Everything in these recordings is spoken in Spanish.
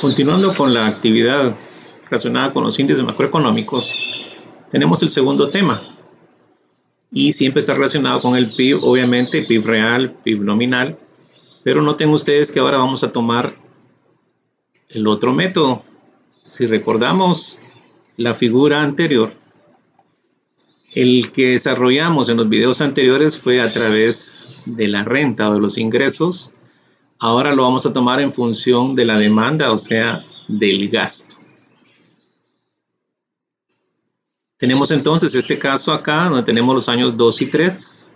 Continuando con la actividad relacionada con los índices macroeconómicos, tenemos el segundo tema y siempre está relacionado con el PIB, obviamente, PIB real, PIB nominal, pero noten ustedes que ahora vamos a tomar el otro método. Si recordamos la figura anterior, el que desarrollamos en los videos anteriores fue a través de la renta o de los ingresos. Ahora lo vamos a tomar en función de la demanda, o sea, del gasto. Tenemos entonces este caso acá, donde tenemos los años 2 y 3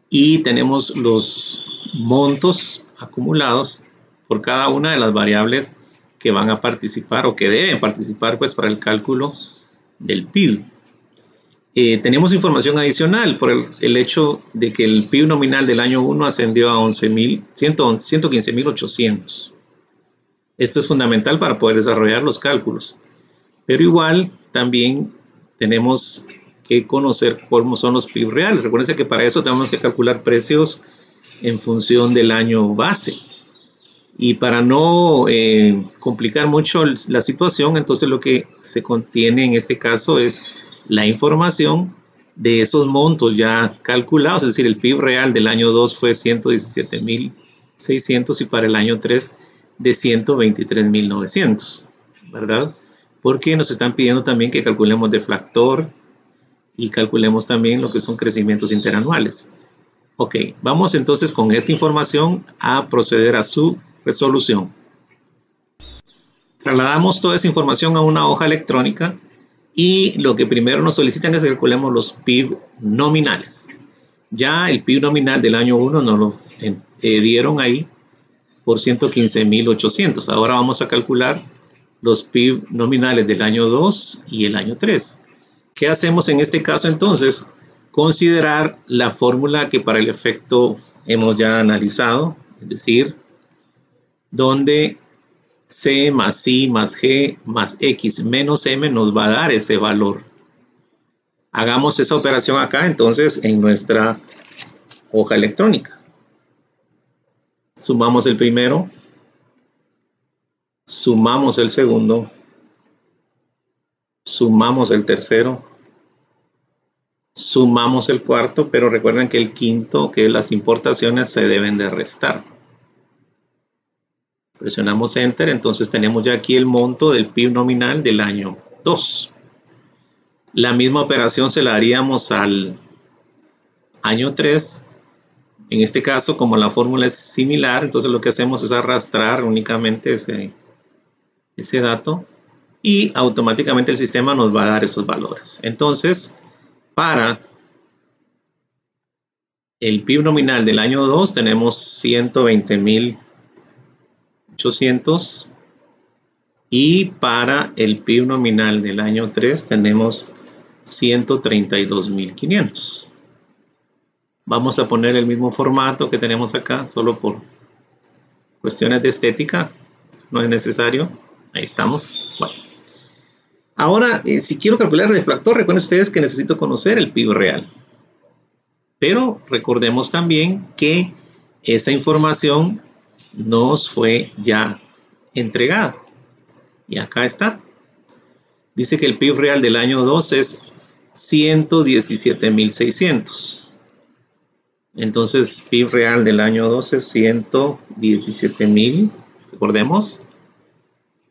y tenemos los montos acumulados por cada una de las variables que van a participar o que deben participar pues para el cálculo del PIB. Tenemos información adicional por el hecho de que el PIB nominal del año 1 ascendió a 115.800. Esto es fundamental para poder desarrollar los cálculos. Pero igual también tenemos que conocer cómo son los PIB reales. Recuerden que para eso tenemos que calcular precios en función del año base. Y para no complicar mucho la situación, entonces lo que se contiene en este caso es la información de esos montos ya calculados, es decir, el PIB real del año 2 fue 117.600 y para el año 3 de 123.900, ¿verdad? Porque nos están pidiendo también que calculemos deflactor y calculemos también lo que son crecimientos interanuales. Ok, vamos entonces con esta información a proceder a su resolución. Trasladamos toda esa información a una hoja electrónica y lo que primero nos solicitan es que calculemos los PIB nominales. Ya el PIB nominal del año 1 nos lo dieron ahí por 115.800. Ahora vamos a calcular los PIB nominales del año 2 y el año 3. ¿Qué hacemos en este caso entonces? Considerar la fórmula que para el efecto hemos ya analizado, es decir, donde C más I más G más X menos M nos va a dar ese valor. Hagamos esa operación acá entonces en nuestra hoja electrónica. Sumamos el primero, sumamos el segundo, sumamos el tercero, sumamos el cuarto, pero recuerden que el quinto, que es las importaciones, se deben de restar. Presionamos Enter, entonces tenemos ya aquí el monto del PIB nominal del año 2. La misma operación se la haríamos al año 3. En este caso, como la fórmula es similar, entonces lo que hacemos es arrastrar únicamente ese dato y automáticamente el sistema nos va a dar esos valores. Entonces, para el PIB nominal del año 2 tenemos 120.800 y para el PIB nominal del año 3 tenemos 132.500. Vamos a poner el mismo formato que tenemos acá, solo por cuestiones de estética, no es necesario. Ahí estamos. Bueno. Ahora, si quiero calcular el deflactor, recuerden ustedes que necesito conocer el PIB real. Pero recordemos también que esa información nos fue ya entregada. Y acá está. Dice que el PIB real del año 2 es 117.600. Entonces, PIB real del año 2 es 117.000. Recordemos.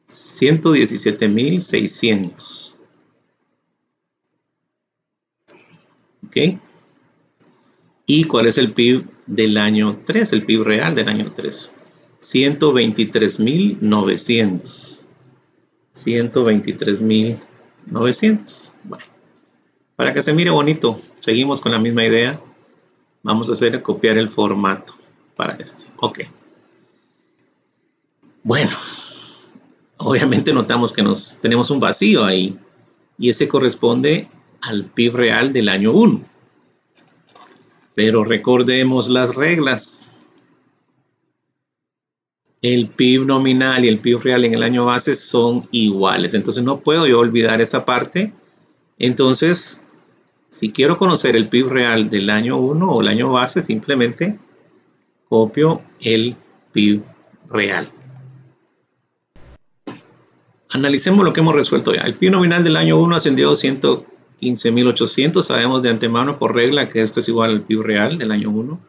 117.600. ¿Ok? ¿Y cuál es el PIB del año 3? El PIB real del año 3. 123.900. 123.900. Bueno, para que se mire bonito, seguimos con la misma idea. Vamos a hacer copiar el formato para esto. Ok. Bueno, obviamente notamos que tenemos un vacío ahí y ese corresponde al PIB real del año 1. Pero recordemos las reglas. El PIB nominal y el PIB real en el año base son iguales. Entonces no puedo yo olvidar esa parte. Entonces, si quiero conocer el PIB real del año 1 o el año base, simplemente copio el PIB real. analicemos lo que hemos resuelto ya. El PIB nominal del año 1 ascendió a 115.800. Sabemos de antemano por regla que esto es igual al PIB real del año 1.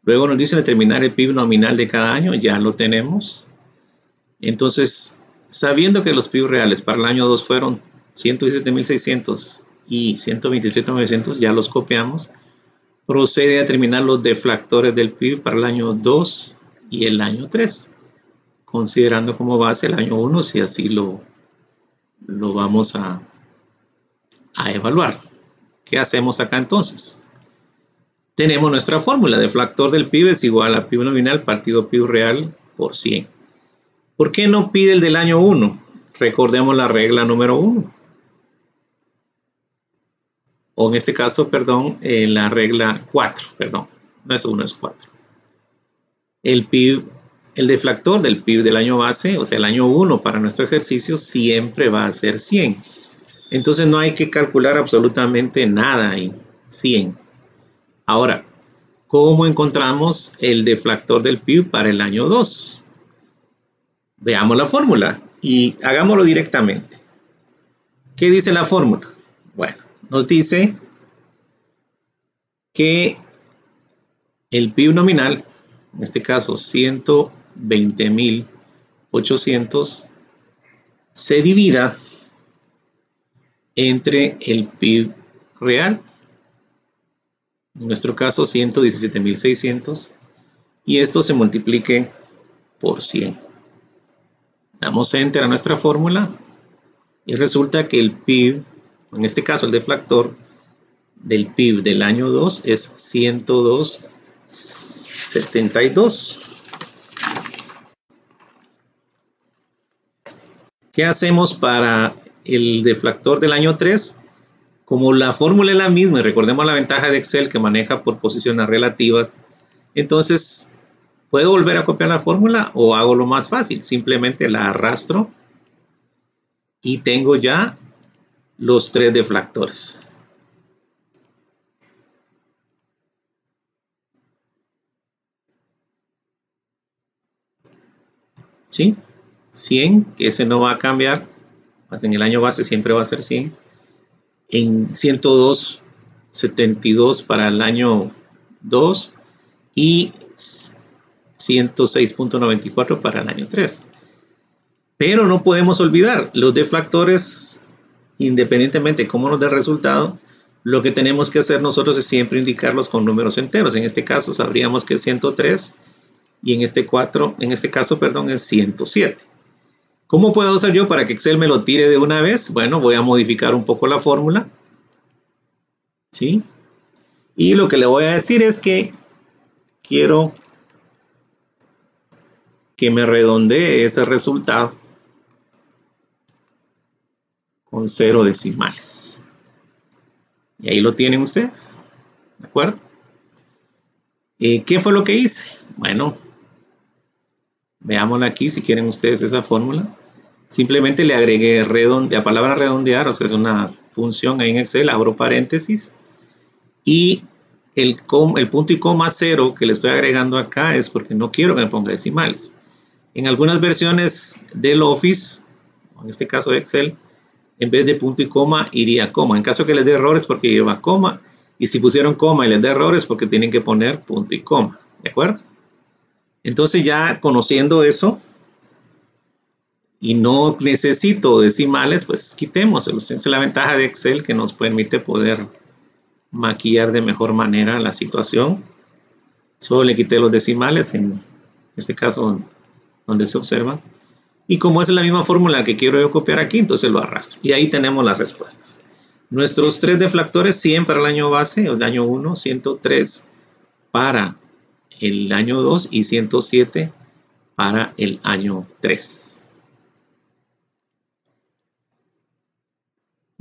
Luego nos dice determinar el PIB nominal de cada año. Ya lo tenemos. Entonces, sabiendo que los PIB reales para el año 2 fueron 117.600 y 123.900, ya los copiamos. Procede a determinar los deflactores del PIB para el año 2 y el año 3, considerando como base el año 1, si así lo vamos a evaluar. ¿Qué hacemos acá entonces? Tenemos nuestra fórmula. Deflactor del PIB es igual a PIB nominal partido PIB real por 100. ¿Por qué no pide el del año 1? Recordemos la regla número 1. O en este caso, perdón, la regla 4, perdón, no es 1, es 4. El PIB, el deflactor del PIB del año base, o sea, el año 1 para nuestro ejercicio, siempre va a ser 100. Entonces no hay que calcular absolutamente nada ahí, 100. Ahora, ¿cómo encontramos el deflactor del PIB para el año 2? Veamos la fórmula y hagámoslo directamente. ¿Qué dice la fórmula? Bueno, nos dice que el PIB nominal, en este caso 120.800, se divida entre el PIB real, en nuestro caso 117.600, y esto se multiplique por 100. Damos enter a nuestra fórmula y resulta que el PIB, en este caso el deflactor del PIB del año 2 es 102.72. ¿Qué hacemos para el deflactor del año 3? Como la fórmula es la misma, y recordemos la ventaja de Excel que maneja por posiciones relativas, entonces ¿puedo volver a copiar la fórmula o hago lo más fácil? Simplemente la arrastro y tengo ya los 3 deflactores. ¿Sí? 100, que ese no va a cambiar, más en el año base siempre va a ser 100. En 102.72 para el año 2 y 106.94 para el año 3. Pero no podemos olvidar los deflactores, independientemente de cómo nos dé el resultado, lo que tenemos que hacer nosotros es siempre indicarlos con números enteros. En este caso sabríamos que es 103 y en este caso, es 107. ¿Cómo puedo hacer yo para que Excel me lo tire de una vez? Bueno, voy a modificar un poco la fórmula. ¿Sí? Y lo que le voy a decir es que quiero que me redondee ese resultado con 0 decimales. Y ahí lo tienen ustedes. ¿De acuerdo? ¿Qué fue lo que hice? Bueno, veámosla aquí si quieren ustedes esa fórmula. Simplemente le agregué la palabra redondear, o sea, es una función ahí en Excel, abro paréntesis. Y el punto y coma 0 que le estoy agregando acá es porque no quiero que me ponga decimales. En algunas versiones del Office, en este caso de Excel, en vez de punto y coma iría coma. En caso que les dé errores porque lleva coma. Y si pusieron coma y les da errores porque tienen que poner punto y coma. ¿De acuerdo? Entonces ya conociendo eso y no necesito decimales, pues quitémoselo. Esa es la ventaja de Excel que nos permite poder maquillar de mejor manera la situación. Solo le quité los decimales en este caso donde se observa. Y como es la misma fórmula que quiero yo copiar aquí, entonces lo arrastro. Y ahí tenemos las respuestas. Nuestros 3 deflactores, 100 para el año base, el año 1, 103 para el año 2 y 107 para el año 3.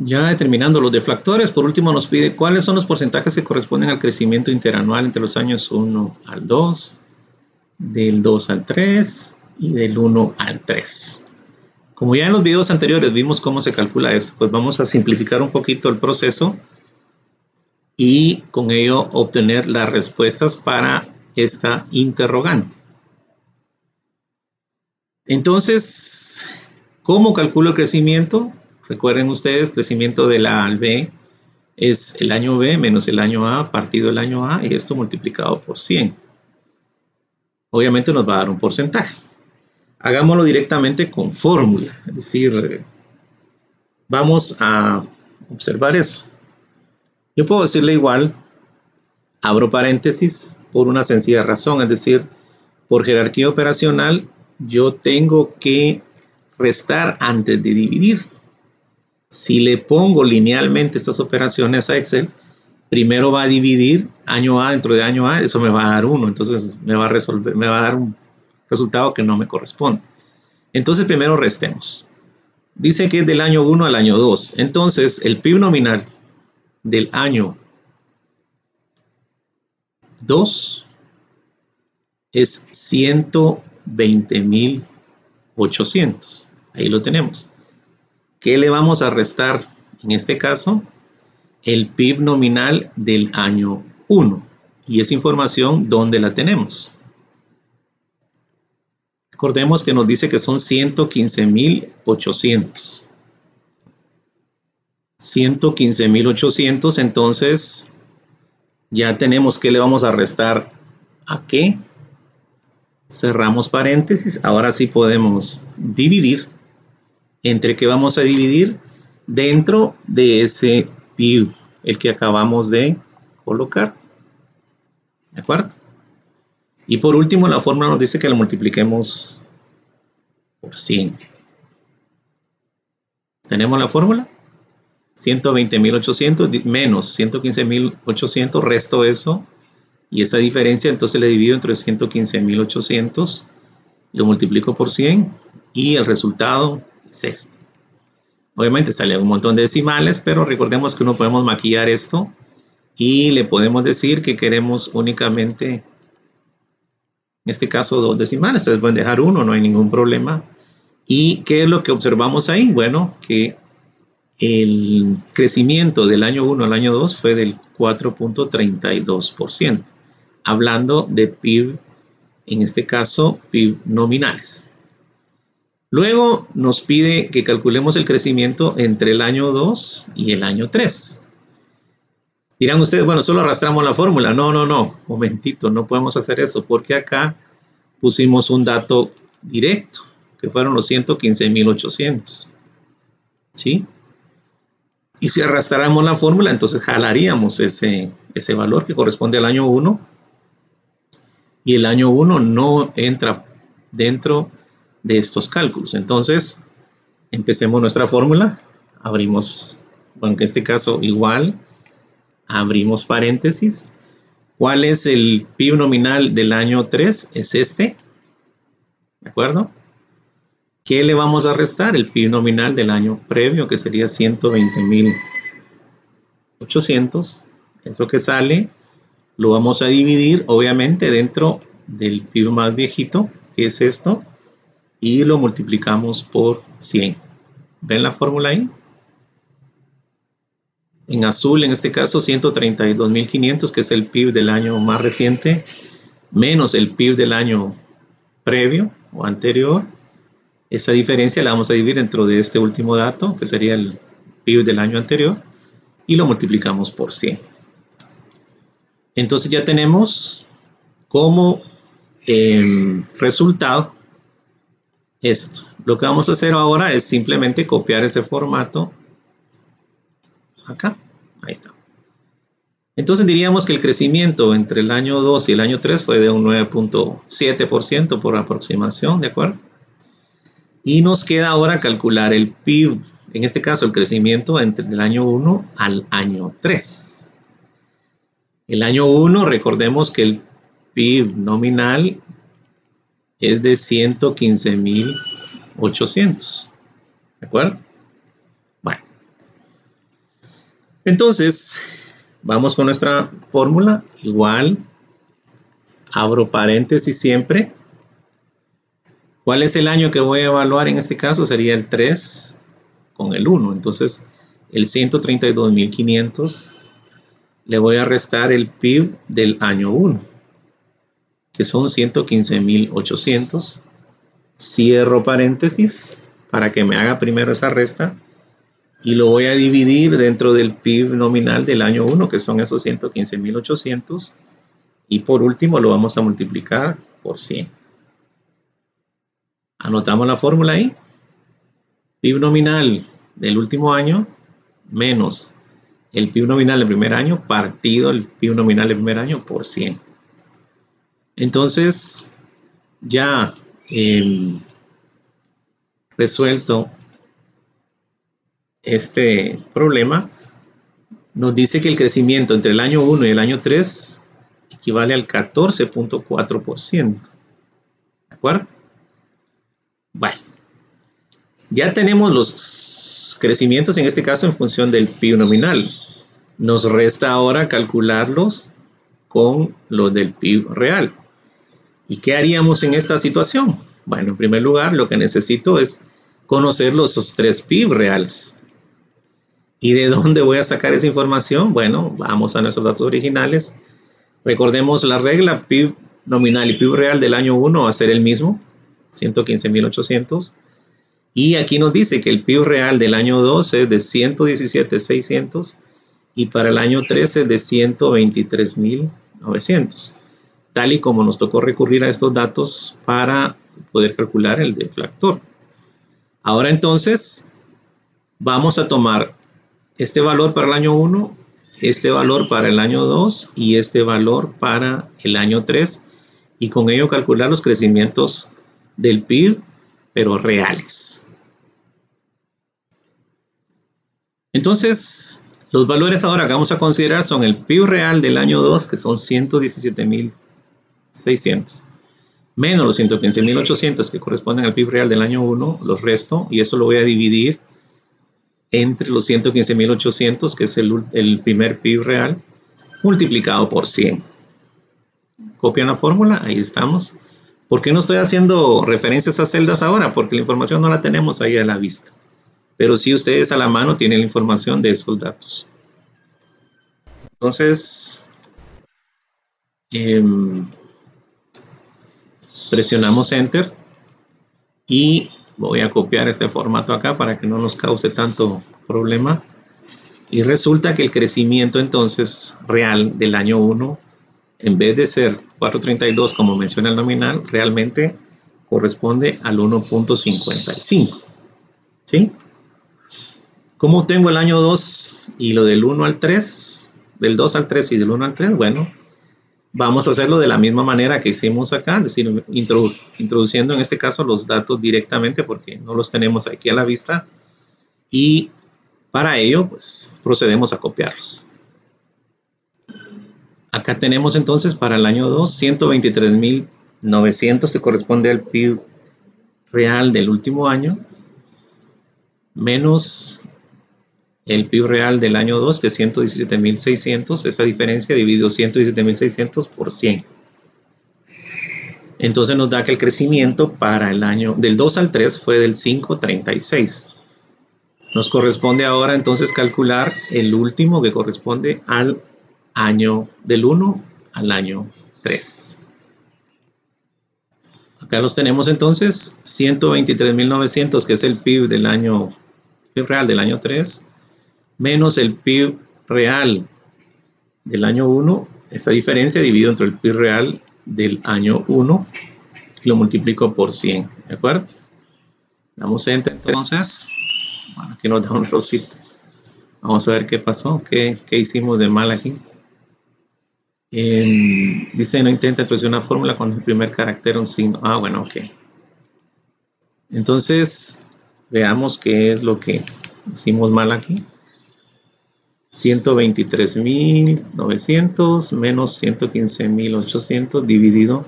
Ya determinando los deflactores, por último nos pide cuáles son los porcentajes que corresponden al crecimiento interanual entre los años 1 al 2, del 2 al 3 y del 1 al 3. Como ya en los videos anteriores vimos cómo se calcula esto, pues vamos a simplificar un poquito el proceso y con ello obtener las respuestas para esta interrogante. Entonces, ¿Cómo calculo el crecimiento? Recuerden ustedes, crecimiento del A al B es el año B menos el año A partido el año A y esto multiplicado por 100. Obviamente nos va a dar un porcentaje. Hagámoslo directamente con fórmula, es decir, vamos a observar eso. Yo puedo decirle igual, abro paréntesis por una sencilla razón, es decir, por jerarquía operacional yo tengo que restar antes de dividir. Si le pongo linealmente estas operaciones a Excel, primero va a dividir año A dentro de año A, eso me va a dar 1, entonces me va a dar un resultado que no me corresponde. Entonces primero restemos. Dice que es del año 1 al año 2. Entonces el PIB nominal del año 2 es 120.800. Ahí lo tenemos. ¿Qué le vamos a restar? En este caso, el PIB nominal del año 1. Y esa información, ¿dónde la tenemos? Recordemos que nos dice que son 115.800. 115.800, entonces ya tenemos que le vamos a restar a qué. Cerramos paréntesis. Ahora sí podemos dividir. ¿Entre qué vamos a dividir? Dentro de ese PIB, el que acabamos de colocar. ¿De acuerdo? Y por último, la fórmula nos dice que lo multipliquemos por 100. ¿Tenemos la fórmula? 120.800 menos 115.800, resto eso. Y esa diferencia entonces le divido entre 115.800, lo multiplico por 100 y el resultado es este. Obviamente sale un montón de decimales, pero recordemos que no podemos maquillar esto y le podemos decir que queremos únicamente, en este caso, 2 decimales. Ustedes pueden dejar 1, no hay ningún problema. ¿Y qué es lo que observamos ahí? Bueno, que el crecimiento del año 1 al año 2 fue del 4.32%. Hablando de PIB, en este caso, PIB nominales. Luego nos pide que calculemos el crecimiento entre el año 2 y el año 3. Dirán ustedes, bueno, solo arrastramos la fórmula. No, momentito, no podemos hacer eso porque acá pusimos un dato directo, que fueron los 115.800. ¿Sí? Y si arrastráramos la fórmula, entonces jalaríamos ese valor que corresponde al año 1. Y el año 1 no entra dentro de estos cálculos. Entonces, empecemos nuestra fórmula. Abrimos, bueno, en este caso igual, abrimos paréntesis. ¿Cuál es el PIB nominal del año 3? Es este. ¿De acuerdo? ¿Qué le vamos a restar? El PIB nominal del año previo, que sería 120.800. Eso que sale, lo vamos a dividir, obviamente, dentro del PIB más viejito, que es esto, y lo multiplicamos por 100. ¿Ven la fórmula ahí? En azul, en este caso, 132.500, que es el PIB del año más reciente, menos el PIB del año previo o anterior. Esa diferencia la vamos a dividir dentro de este último dato, que sería el PIB del año anterior, y lo multiplicamos por 100. Entonces ya tenemos como resultado esto. Lo que vamos a hacer ahora es simplemente copiar ese formato acá. Ahí está. Entonces diríamos que el crecimiento entre el año 2 y el año 3 fue de un 9.7% por aproximación, ¿de acuerdo? Y nos queda ahora calcular el PIB, en este caso el crecimiento entre el año 1 al año 3. El año 1, recordemos que el PIB nominal es de 115.800. ¿De acuerdo? Bueno. Entonces, vamos con nuestra fórmula. Igual, abro paréntesis siempre. ¿Cuál es el año que voy a evaluar? En este caso sería el 3 con el 1. Entonces, el 132.500 le voy a restar el PIB del año 1, que son 115.800. Cierro paréntesis, para que me haga primero esa resta y lo voy a dividir dentro del PIB nominal del año 1, que son esos 115.800, y por último lo vamos a multiplicar por 100. Anotamos la fórmula ahí. PIB nominal del último año menos el PIB nominal del primer año partido el PIB nominal del primer año por 100. Entonces, ya resuelto este problema, nos dice que el crecimiento entre el año 1 y el año 3 equivale al 14.4%. ¿De acuerdo? Bueno, ya tenemos los crecimientos, en este caso en función del PIB nominal. Nos resta ahora calcularlos con los del PIB real. ¿Y qué haríamos en esta situación? Bueno, en primer lugar, lo que necesito es conocer los tres PIB reales. ¿Y de dónde voy a sacar esa información? Bueno, vamos a nuestros datos originales. Recordemos la regla, PIB nominal y PIB real del año 1 va a ser el mismo, 115.800. Y aquí nos dice que el PIB real del año 2 es de 117.600 y para el año 3 es de 123.900. Tal y como nos tocó recurrir a estos datos para poder calcular el deflactor. Ahora entonces vamos a tomar este valor para el año 1, este valor para el año 2 y este valor para el año 3 y con ello calcular los crecimientos del PIB, pero reales. Entonces, los valores ahora que vamos a considerar son el PIB real del año 2, que son 117.600, menos los 115.800 que corresponden al PIB real del año 1, los resto, y eso lo voy a dividir entre los 115.800, que es el primer PIB real, multiplicado por 100. Copian la fórmula, ahí estamos. ¿Por qué no estoy haciendo referencias a celdas ahora? Porque la información no la tenemos ahí a la vista. Pero sí ustedes a la mano tienen la información de esos datos. Entonces, presionamos Enter y voy a copiar este formato acá para que no nos cause tanto problema. Y resulta que el crecimiento entonces real del año 1, en vez de ser 4.32 como menciona el nominal, realmente corresponde al 1.55. ¿Sí? ¿Cómo tengo el año 2 y lo del 1 al 3? Del 2 al 3 y del 1 al 3, bueno, vamos a hacerlo de la misma manera que hicimos acá, es decir, introduciendo en este caso los datos directamente porque no los tenemos aquí a la vista y para ello pues procedemos a copiarlos. Acá tenemos entonces para el año 2 123.900 que corresponde al PIB real del último año menos el PIB real del año 2 que es 117.600, esa diferencia dividido 117.600 por 100. Entonces nos da que el crecimiento para el año del 2 al 3 fue del 5.36. Nos corresponde ahora entonces calcular el último que corresponde al año del 1 al año 3. Acá los tenemos entonces 123.900 que es el PIB del año PIB real del año 3 menos el PIB real del año 1, esa diferencia dividido entre el PIB real del año 1 y lo multiplico por 100, ¿de acuerdo? Damos Enter entonces, bueno, aquí nos da un errorcito. Vamos a ver qué pasó, qué hicimos de mal aquí. Dice no intenta introducir una fórmula cuando el primer carácter es un signo. Ah, bueno, ok. Entonces, veamos qué es lo que hicimos mal aquí. 123.900 menos 115.800 dividido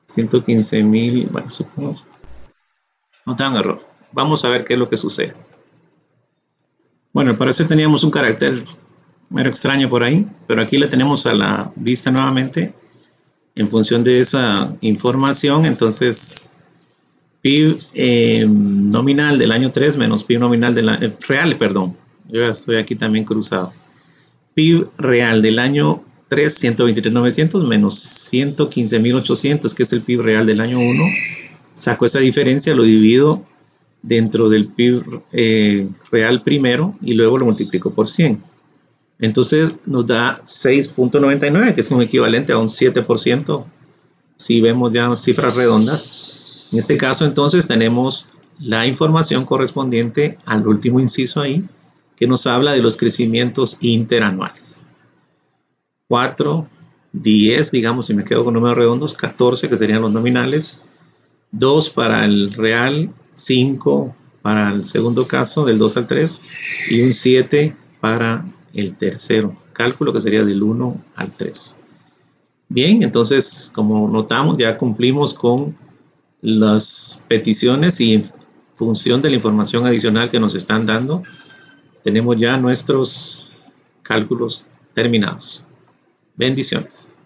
115.000, bueno, supongo. No te dan error. Vamos a ver qué es lo que sucede. Bueno, al parecer teníamos un carácter mero extraño por ahí, pero aquí le tenemos a la vista nuevamente en función de esa información. Entonces, PIB nominal del año 3 menos PIB nominal del real, perdón. Yo ya estoy aquí también cruzado. PIB real del año 3, 123.900 menos 115.800, que es el PIB real del año 1. Saco esa diferencia, lo divido dentro del PIB real primero y luego lo multiplico por 100. Entonces nos da 6.99, que es un equivalente a un 7%, si vemos ya cifras redondas. En este caso entonces tenemos la información correspondiente al último inciso ahí, que nos habla de los crecimientos interanuales. 4, 10, digamos, si me quedo con números redondos, 14, que serían los nominales, 2 para el real, 5 para el segundo caso, del 2 al 3, y un 7 para el tercero cálculo, que sería del 1 al 3. Bien, entonces, como notamos, ya cumplimos con las peticiones y en función de la información adicional que nos están dando, tenemos ya nuestros cálculos terminados. Bendiciones.